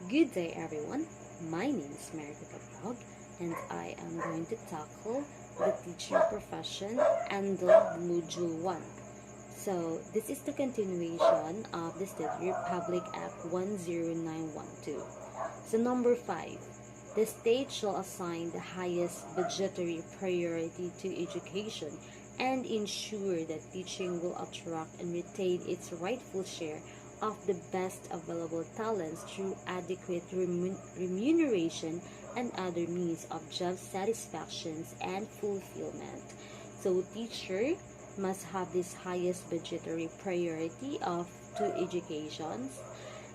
Good day, everyone. My name is Marika Caprog, and I am going to tackle the teaching profession and the Module 1. So, this is the continuation of the State Republic Act 10912. So, number 5. The state shall assign the highest budgetary priority to education and ensure that teaching will attract and retain its rightful share of the best available talents through adequate remuneration and other means of job satisfactions and fulfillment. So teacher must have this highest budgetary priority of to education,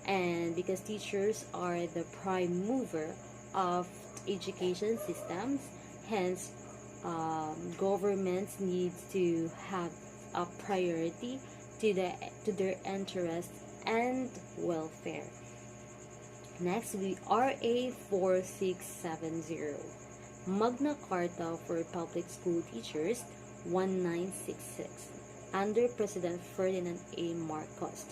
and because teachers are the prime mover of education systems, hence governments need to have a priority to their interests and welfare. Next, we RA 4670, Magna Carta for Public School Teachers 1966, under President Ferdinand A. Marcos.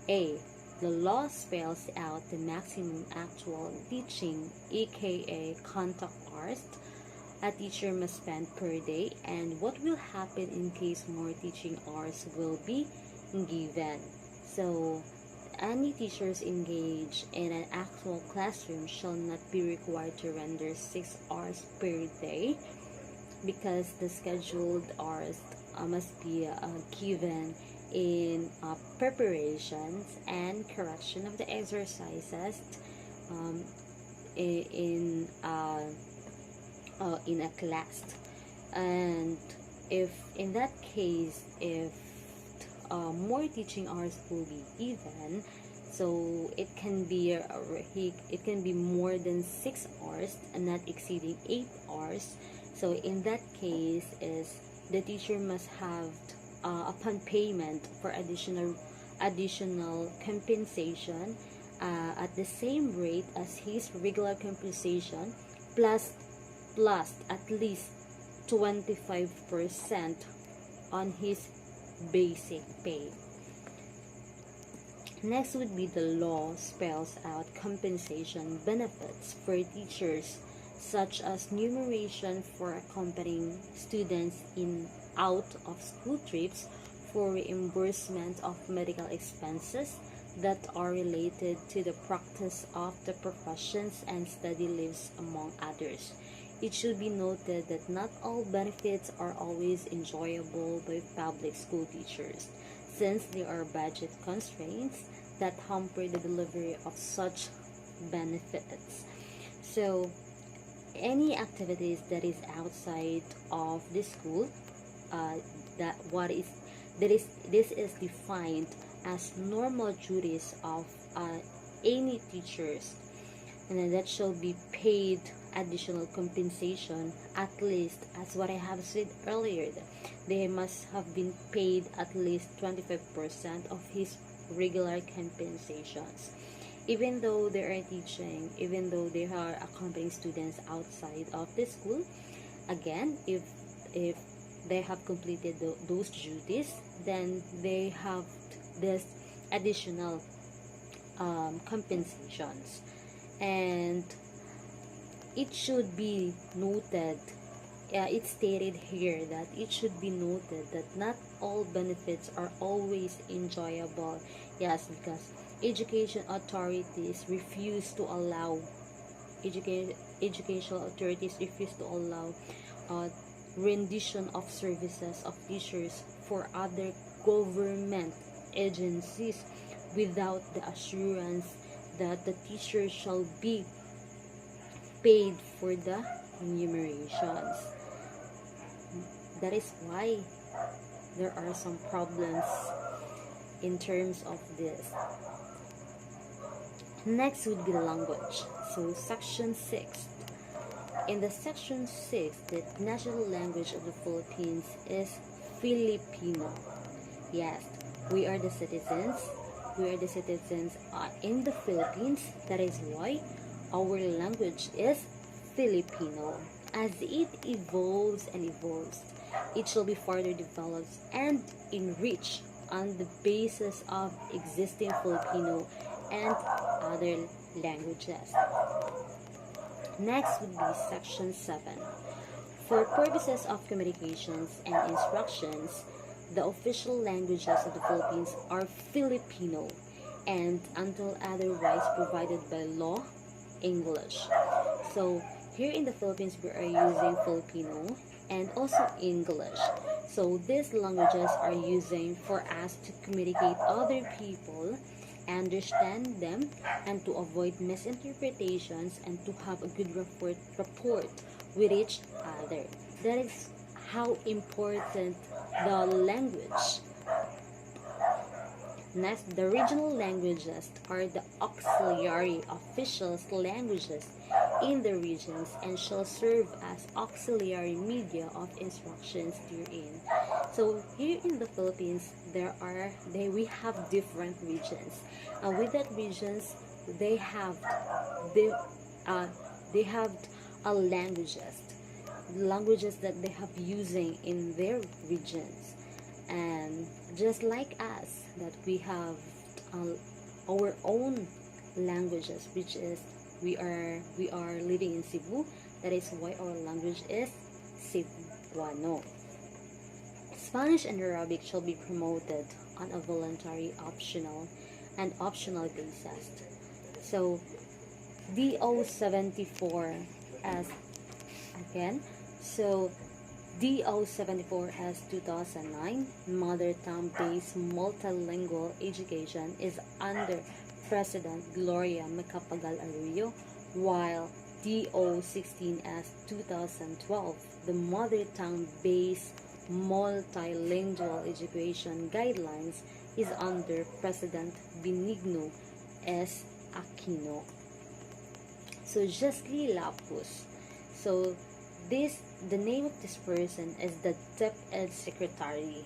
A. The law spells out the maximum actual teaching, aka contact hours, a teacher must spend per day, and what will happen in case more teaching hours will be given. So, any teachers engaged in an actual classroom shall not be required to render 6 hours per day, because the scheduled hours must be given in preparations and correction of the exercises um, in in a class. And if in that case, if more teaching hours will be given, so it can be more than 6 hours and not exceeding 8 hours. So in that case, is the teacher must have upon payment for additional compensation at the same rate as his regular compensation, plus at least 25% on his basic pay. Next would be the law spells out compensation benefits for teachers, such as numeration for accompanying students in out of school trips, for reimbursement of medical expenses that are related to the practice of the professions, and study leaves, among others. It should be noted that not all benefits are always enjoyable by public school teachers, since there are budget constraints that hamper the delivery of such benefits. So, any activities that is outside of the school, uh, that what is that is this is defined as normal duties of any teachers, and then that shall be paid additional compensation, at least, as what I have said earlier, that they must have been paid at least 25% of his regular compensations, even though they are teaching, even though they are accompanying students outside of the school. Again, if they have completed those duties, then they have this additional compensations. And it should be noted, it's stated here that it should be noted that not all benefits are always enjoyable. Yes, because education authorities refuse to allow educational authorities refuse to allow uh, rendition of services of teachers for other government agencies without the assurance that the teacher shall be paid for the remunerations. That is why there are some problems in terms of this. Next would be language. So section 6. In the section 6, the national language of the Philippines is Filipino. Yes, we are the citizens. We are the citizens in the Philippines. That is why our language is Filipino. As it evolves and evolves, it shall be further developed and enriched on the basis of existing Filipino and other languages. Next would be section 7. For purposes of communications and instructions, the official languages of the Philippines are Filipino and, until otherwise provided by law, English. So here in the Philippines, we are using Filipino and also English. So these languages are using for us to communicate other people, understand them, and to avoid misinterpretations and to have a good rapport with each other. That is how important the language. Next, the regional languages are the auxiliary official languages in the regions and shall serve as auxiliary media of instructions therein. So here in the Philippines, we have different regions. With that regions, they have the they have languages that they have using in their regions, and just like us, that we have our own languages, which is we are living in Cebu. That is why our language is Cebuano. Spanish and Arabic shall be promoted on a voluntary, optional basis. So DO 74 as again. So DO 74 as 2009 mother tongue based multilingual education is under President Gloria Macapagal Arroyo, while DO 16 as 2012 the mother tongue based multilingual education guidelines is under President Benigno S. Aquino. So Justly Lapus. So the name of this person is the DepEd Secretary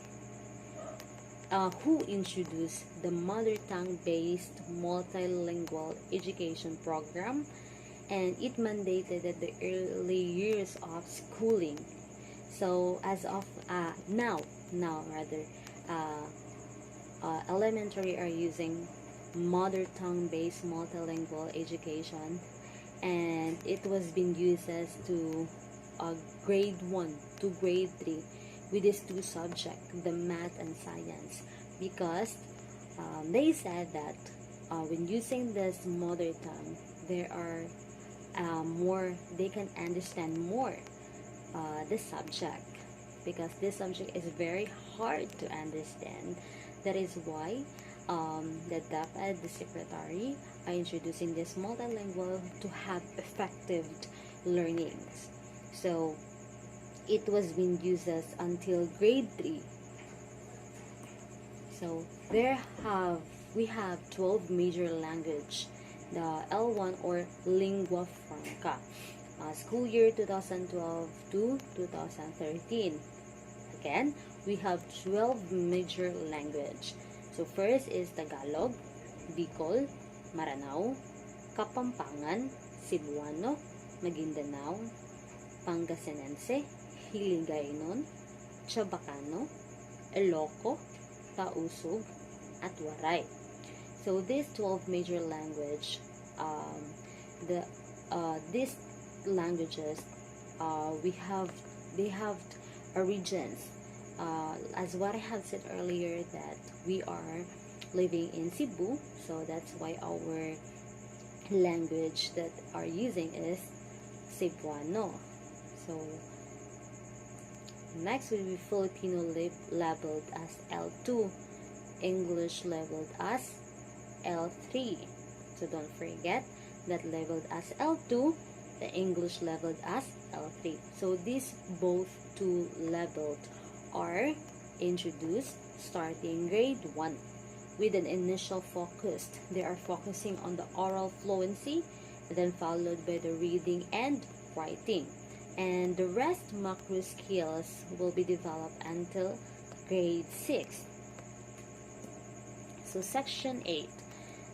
who introduced the mother tongue based multilingual education program, and it mandated that the early years of schooling. So as of now rather, elementary are using mother tongue based multilingual education, and it was being used as to grade 1 to grade 3 with these two subjects, the math and science, because they said that when using this mother tongue, there are they can understand more the subject, because this subject is very hard to understand. That is why the DepEd, the secretary, are introducing this multilingual to have effective learnings. So it was being used as until grade 3. So we have 12 major language, the L1 or lingua franca, school year 2012 to 2013. Again, we have 12 major language. So first is Tagalog, Bicol, Maranao, Kapampangan, Cebuano, Maguindanao, Pangasinense, Hiligaynon, Chabacano, Ilocos, Tausug, at Waray. So these 12 major language, these languages, they have regions. As what I have said earlier, that we are living in Cebu, so that's why our language that are using is Cebuano. So next will be Filipino labeled as L2, English labeled as L3. So don't forget that labeled as L2, the English labeled as L3. So these both two labeled are introduced starting grade 1 with an initial focus. They are focusing on the oral fluency, then followed by the reading and writing. And the rest macro skills will be developed until grade 6. So section 8.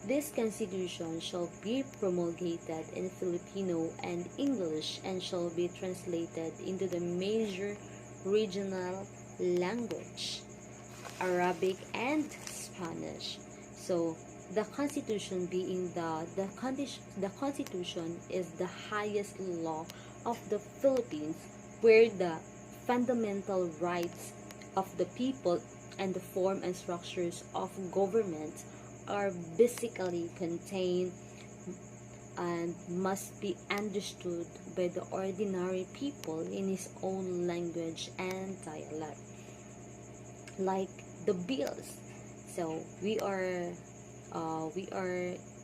This constitution shall be promulgated in Filipino and English and shall be translated into the major regional language, Arabic and Spanish. So The Constitution being the Constitution is the highest law of the Philippines, where the fundamental rights of the people and the form and structures of government are basically contained and must be understood by the ordinary people in his own language and dialect, like the bills. So we are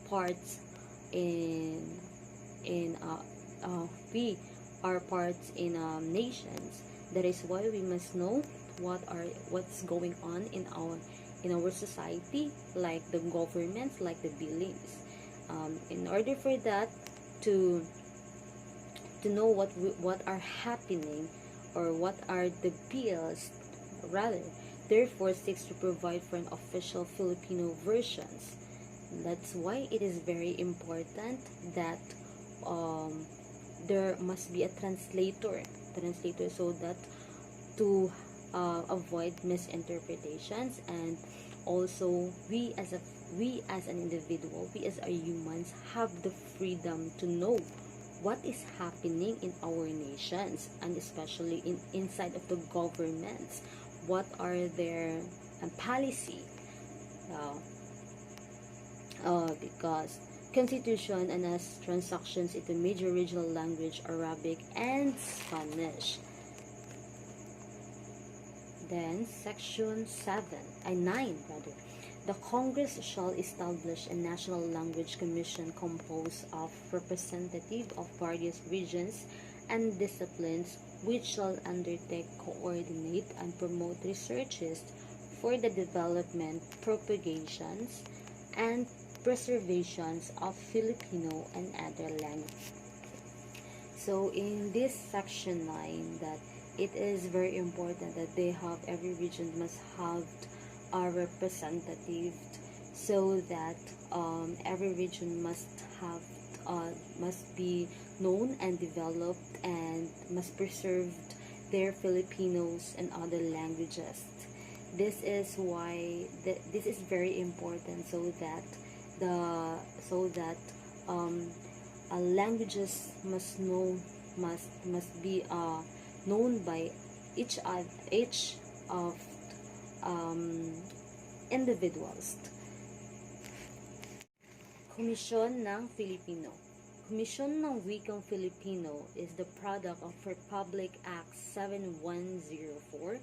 parts in we are parts in nations. That is why we must know what's going on in our society, like the governments, like the billings. In order for that to know what are happening, or what are the bills, rather, therefore seeks to provide for an official Filipino versions. That's why it is very important that um, there must be a translator, so that to avoid misinterpretations. And also, we as an individual, we as a humans, have the freedom to know what is happening in our nations, and especially inside of the governments, what are their policy. uh, because constitution and as transactions into major regional language, Arabic and Spanish. Then section 7, 9 rather. The Congress shall establish a national language commission composed of representatives of various regions and disciplines, which shall undertake, coordinate, and promote researches for the development, propagations, and preservations of Filipino and other languages. So in this section 9, that it is very important that every region must have a representative, so that every region must be known and developed, and must preserve their Filipinos and other languages. This is why this is very important, so that the so that um, languages must be known by each of um, individuals. Komisyon ng Filipino. Komisyon ng Wikang Filipino is the product of Republic Act 7104,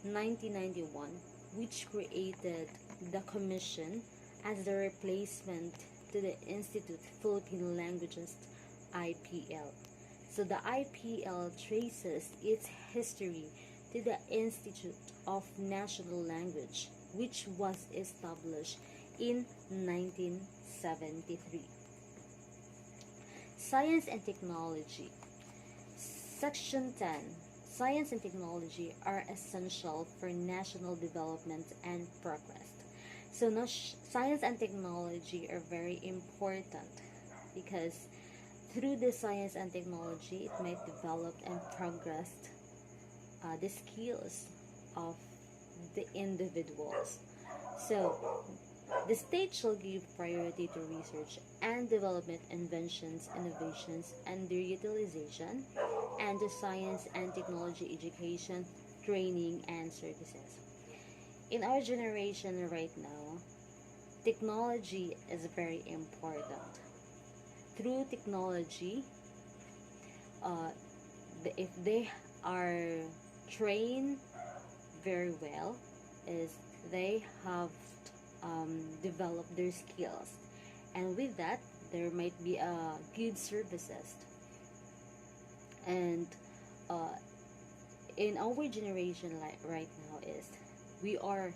1991, which created the Commission as the replacement to the Institute Filipino Languages, IPL. So the IPL traces its history to the Institute of National Language, which was established in 1973. Science and Technology. Section 10. Science and technology are essential for national development and progress. So now, science and technology are very important, because through the science and technology, it might develop and progress the skills of the individuals. So, the state shall give priority to research and development, inventions, innovations, and their utilization, and to science and technology education, training, and services. In our generation right now, technology is very important. Through technology, uh, if they are trained very well, is they have developed their skills, and with that, there might be good services. And uh, in our generation, like right now, is we are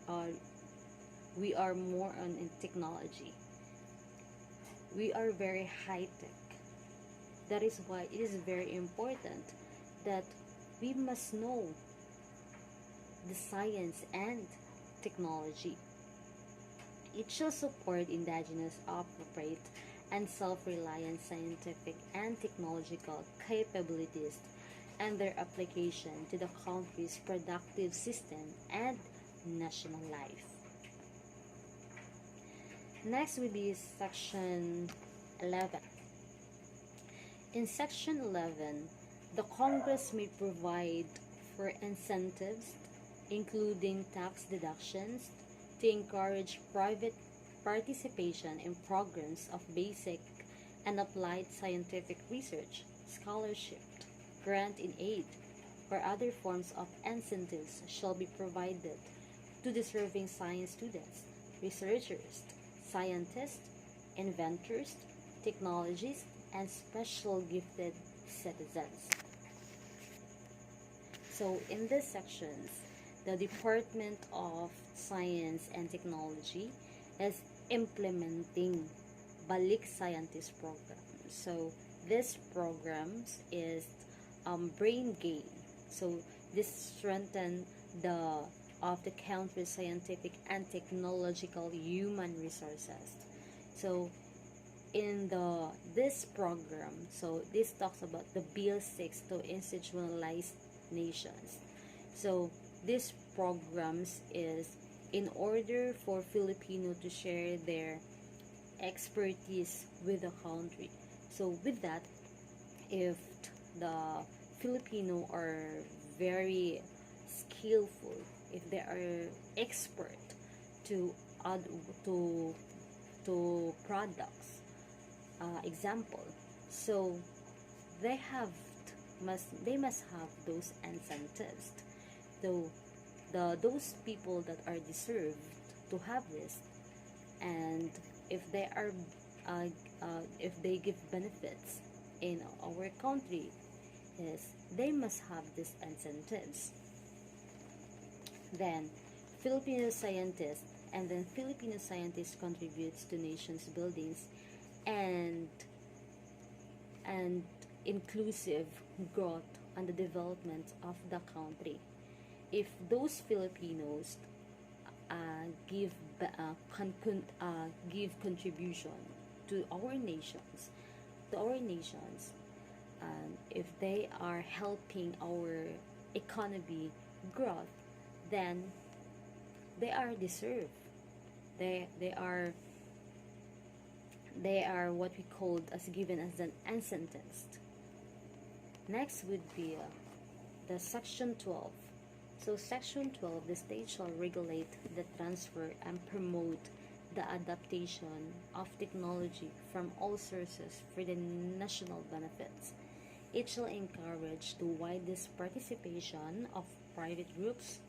uh, we are more on in technology. We are very high tech. That is why it is very important that we must know the science and technology. It shall support indigenous, appropriate, and self-reliant scientific and technological capabilities and their application to the country's productive system and national life. Next will be section 11. In section 11, the Congress may provide for incentives, including tax deductions, to encourage private participation in programs of basic and applied scientific research, scholarship, grant in aid, or other forms of incentives shall be provided to deserving science students, researchers, scientists, inventors, technologists, and special gifted citizens. So in these sections, the Department of Science and Technology is implementing Balik Scientist program. So this programs is brain gain. So this strengthen the of the country's scientific and technological human resources. So in this program, so this talks about the Bill 6 to institutionalize nations. So this programs is in order for Filipino to share their expertise with the country. So with that, if the Filipino are very skillful, if they are expert to add to products, example, so they must have those incentives. So those people that are deserved to have this, and if they are if they give benefits in our country, is they must have these incentives. Then Filipino scientists contributes to nations buildings and inclusive growth and the development of the country. If those Filipinos give contribution to our nations, and if they are helping our economy growth, then they are deserved. They are what we called as given as an unsentenced. Next would be the section 12. So section 12, the state shall regulate the transfer and promote the adaptation of technology from all sources for the national benefits. It shall encourage the widest participation of private groups,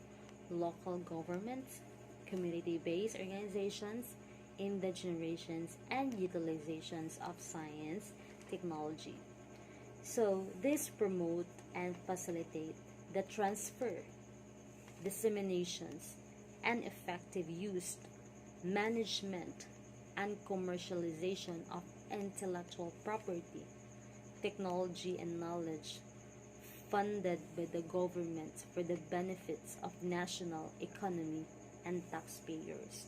local governments, community-based organizations in the generations and utilizations of science technology. So this promote and facilitate the transfer, disseminations, and effective use, management, and commercialization of intellectual property, technology, and knowledge funded by the government for the benefits of national economy and taxpayers.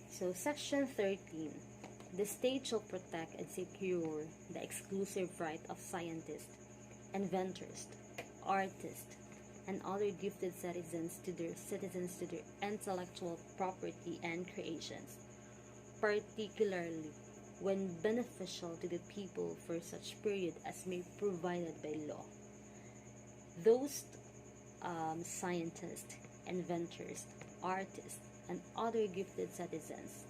So section 13, the state shall protect and secure the exclusive right of scientists, inventors, artists, and other gifted citizens to their intellectual property and creations, particularly when beneficial to the people for such period as may be provided by law. Those scientists, inventors, artists, and other gifted citizens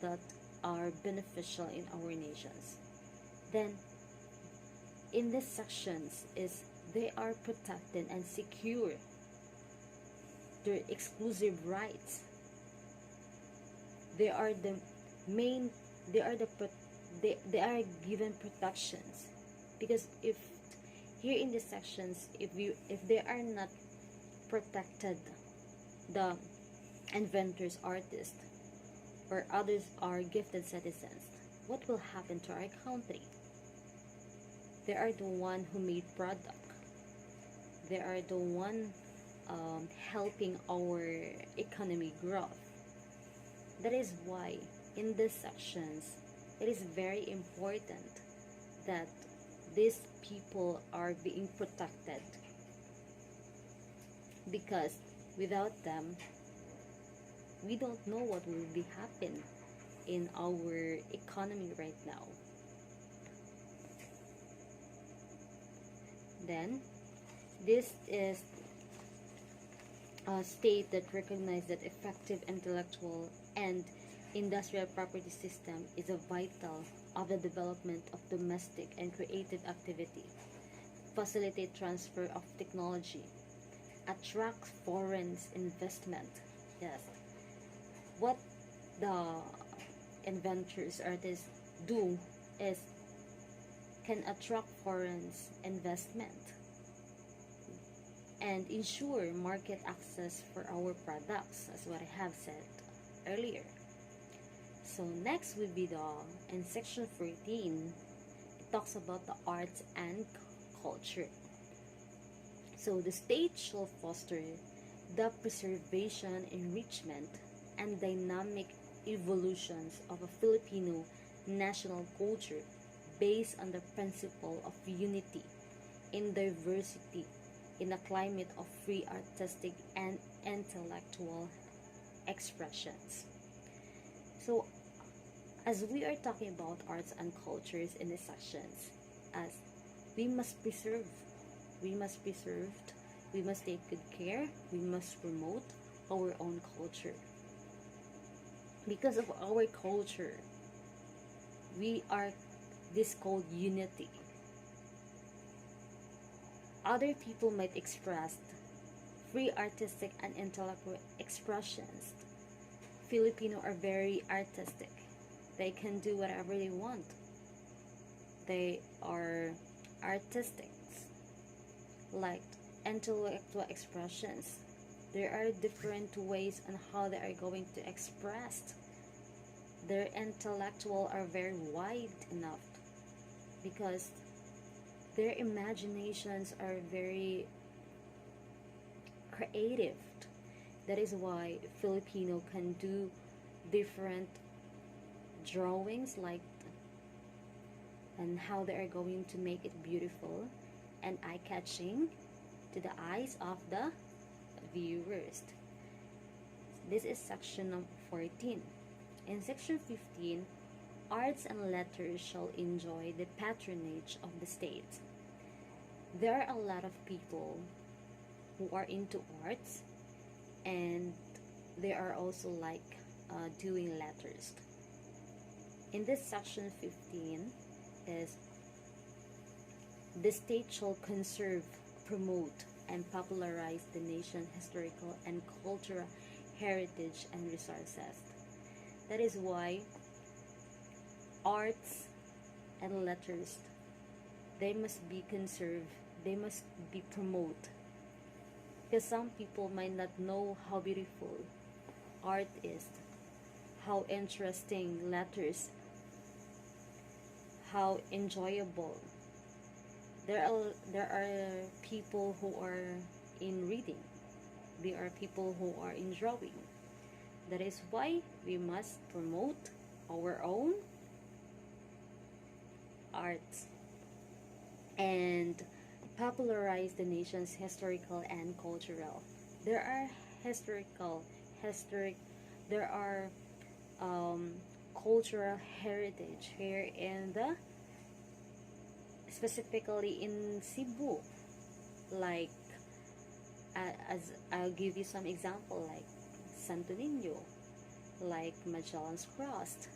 that are beneficial in our nations. Then, in these sections is they are protected and secure their exclusive rights. They are the main. They are given protections, because if here in these sections, if they are not protected, the inventors, artists, or others are gifted citizens, what will happen to our country? They are the one who made product. They are the one helping our economy growth. That is why in these sections it is very important that these people are being protected, because without them We don't know what will be happen in our economy right now. Then, this is a state that recognizes that effective intellectual and industrial property system is a vital of the development of domestic and creative activity, facilitate transfer of technology, attract foreign investment. Yes, what the inventors, artists do is can attract foreign investment and ensure market access for our products, as what I have said earlier. So next will be in section 14, it talks about the arts and culture. So the state shall foster the preservation, enrichment, and dynamic evolutions of a Filipino national culture based on the principle of unity in diversity in a climate of free artistic and intellectual expressions. So, as we are talking about arts and cultures in these sections, as we must preserve, we must preserve, we must take good care, we must promote our own culture. Because of our culture, we are this called unity. Other people might express free artistic and intellectual expressions. Filipino are very artistic. They can do whatever they want. They are artistic, like intellectual expressions. There are different ways on how they are going to express. Their intellectual are very wide enough because their imaginations are very creative. That is why Filipino can do different drawings, like, and how they are going to make it beautiful and eye-catching to the eyes of the viewers. This is section number 14. In section 15, arts and letters shall enjoy the patronage of the state. There are a lot of people who are into arts, and they are also like doing letters. In this section 15 is the state shall conserve, promote, and popularize the nation's historical and cultural heritage and resources. That is why arts and letters, they must be conserved, they must be promoted. Because some people might not know how beautiful art is, how interesting letters, how enjoyable. There are people who are in reading. There are people who are in drawing. That is why we must promote our own arts and popularize the nation's historical and cultural. There are there are cultural heritage here in the, specifically in Cebu. Like, as I'll give you some example, like Santo Niño, like Magellan's Cross.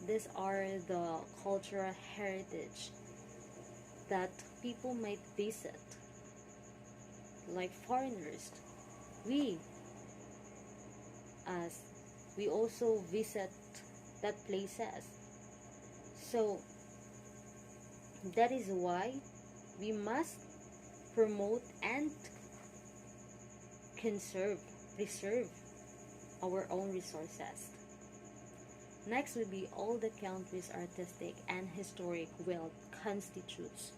These are the cultural heritage that people might visit, like foreigners. We, as we also visit that places. So that is why we must promote and preserve our own resources. Next will be all the country's artistic and historic wealth constitutes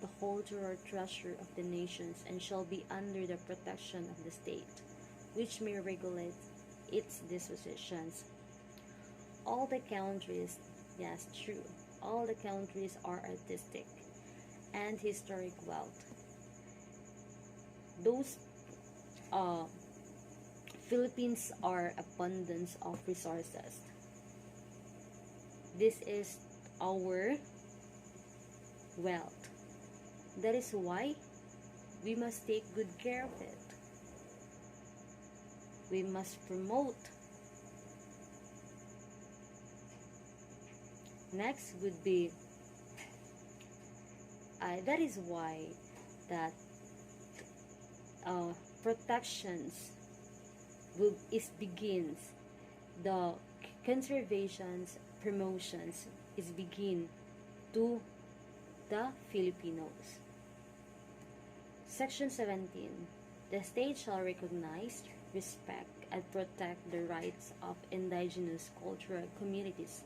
the cultural treasure of the nations and shall be under the protection of the state, which may regulate its dispositions. All the countries, yes, true, all the countries are artistic and historic wealth. Those Philippines are abundance of resources. This is our wealth. That is why we must take good care of it. We must promote. Next would be that is why that protections begins, the conservations promotions is begin to the Filipinos. Section 17. The state shall recognize, respect, and protect the rights of indigenous cultural communities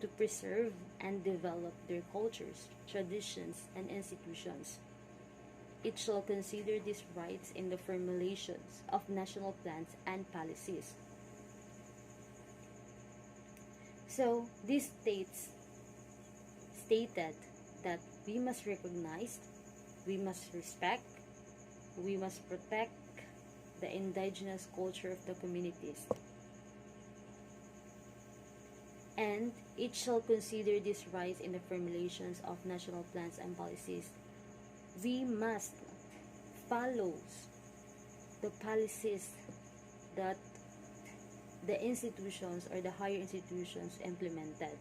to preserve and develop their cultures, traditions, and institutions. It shall consider these rights in the formulations of national plans and policies. So, these stated that we must recognize, we must respect, we must protect the indigenous culture of the communities. And it shall consider these rights in the formulations of national plans and policies. We must follow the policies that the institutions or the higher institutions implemented.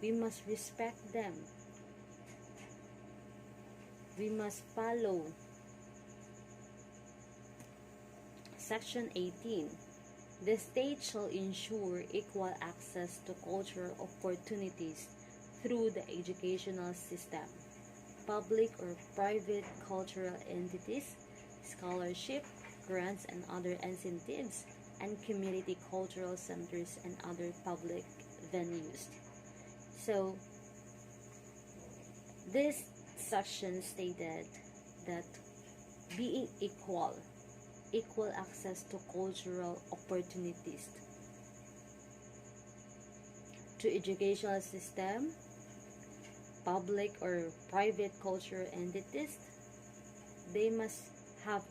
We must respect them. We must follow. Section 18. The state shall ensure equal access to cultural opportunities through the educational system, public or private cultural entities, scholarship, grants and other incentives, and community cultural centers and other public venues. So, this section stated that being equal access to cultural opportunities, to educational system, public or private cultural entities, they must have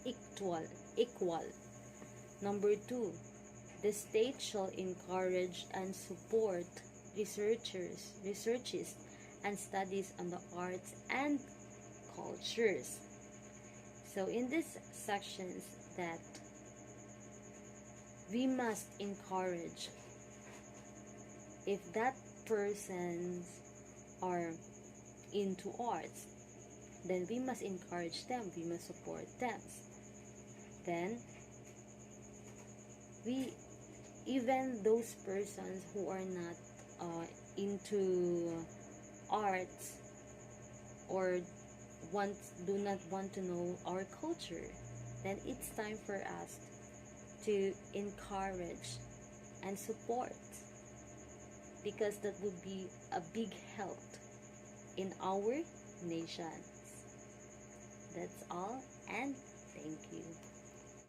equal. Number 2, the state shall encourage and support researches and studies on the arts and cultures. So in these sections that we must encourage, if that persons are into arts, then we must encourage them, we must support them. Then even those persons who are not into arts or do not want to know our culture, then it's time for us to encourage and support, because that would be a big help in our nations. That's all, and thank you.